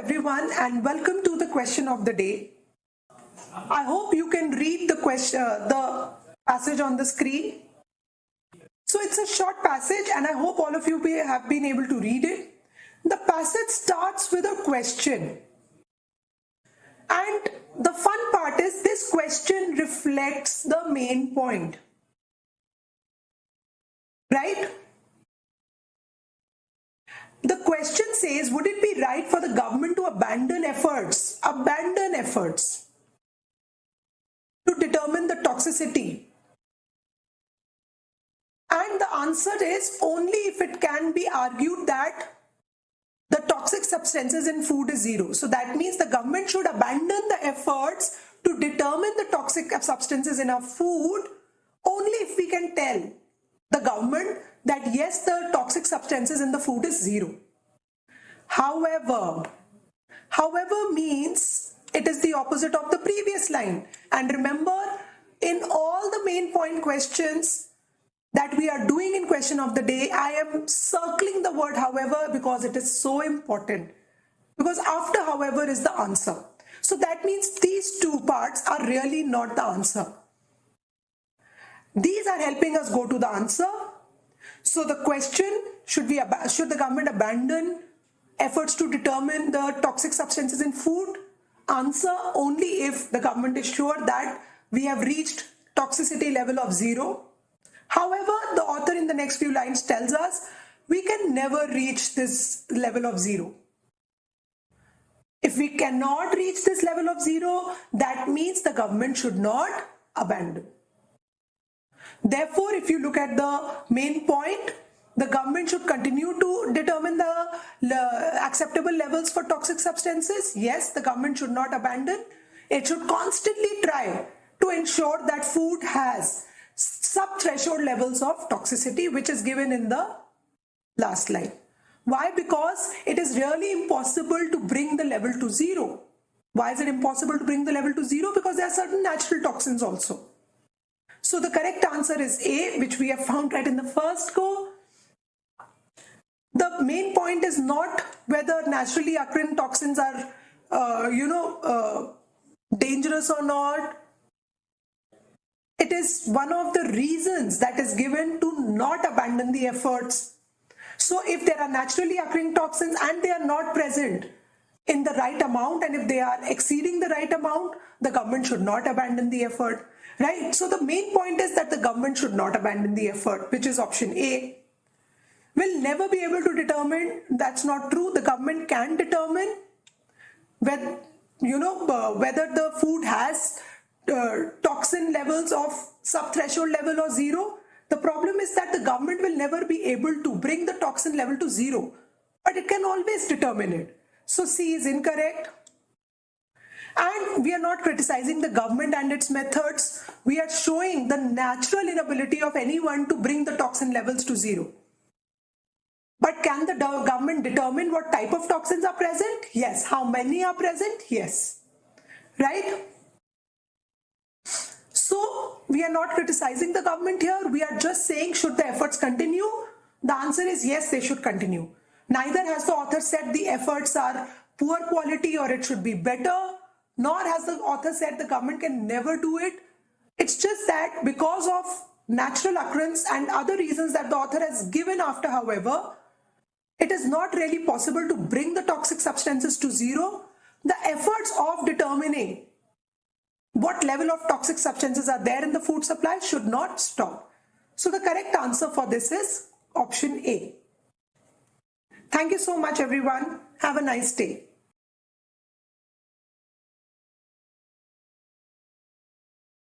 everyone and welcome to the question of the day. I hope you can read the passage on the screen. So it's a short passage and I hope all of you have been able to read it. The passage starts with a question. And the fun part is this question reflects the main point. Right? The question says, would it be right for the government to abandon efforts to determine the toxicity? And the answer is only if it can be argued that the toxic substances in food is zero. So that means the government should abandon the efforts to determine the toxic substances in our food only if we can tell the government that yes, the toxic substances in the food is zero. However means it is the opposite of the previous line. And remember, in all the main point questions that we are doing in question of the day, I am circling the word however because it is so important. Because after however is the answer. So that means these two parts are really not the answer. These are helping us go to the answer. So the question, should the government abandon efforts to determine the toxic substances in food? Answer, only if the government is sure that we have reached toxicity level of zero. However, the author in the next few lines tells us we can never reach this level of zero. If we cannot reach this level of zero, that means the government should not abandon. Therefore, if you look at the main point, the government should continue to determine the acceptable levels for toxic substances. Yes, the government should not abandon. It should constantly try to ensure that food has sub-threshold levels of toxicity, which is given in the last line. Why? Because it is really impossible to bring the level to zero. Why is it impossible to bring the level to zero? Because there are certain natural toxins also. So the correct answer is A, which we have found right in the first go. The main point is not whether naturally occurring toxins are, dangerous or not. It is one of the reasons that is given to not abandon the efforts. So if there are naturally occurring toxins and they are not present in the right amount, and if they are exceeding the right amount, the government should not abandon the effort. Right? So the main point is that the government should not abandon the effort, which is option A. Will never be able to determine, that's not true. The government can determine whether the food has toxin levels of sub-threshold level or zero. The problem is that the government will never be able to bring the toxin level to zero, but it can always determine it. So C is incorrect. And we are not criticizing the government and its methods. We are showing the natural inability of anyone to bring the toxin levels to zero. But can the government determine what type of toxins are present? Yes. How many are present? Yes. Right? So we are not criticizing the government here. We are just saying, should the efforts continue? The answer is yes, they should continue. Neither has the author said the efforts are poor quality or it should be better. Nor has the author said the government can never do it. It's just that because of natural occurrence and other reasons that the author has given after, however, it is not really possible to bring the toxic substances to zero. The efforts of determining what level of toxic substances are there in the food supply should not stop. So the correct answer for this is option A. Thank you so much, everyone. Have a nice day.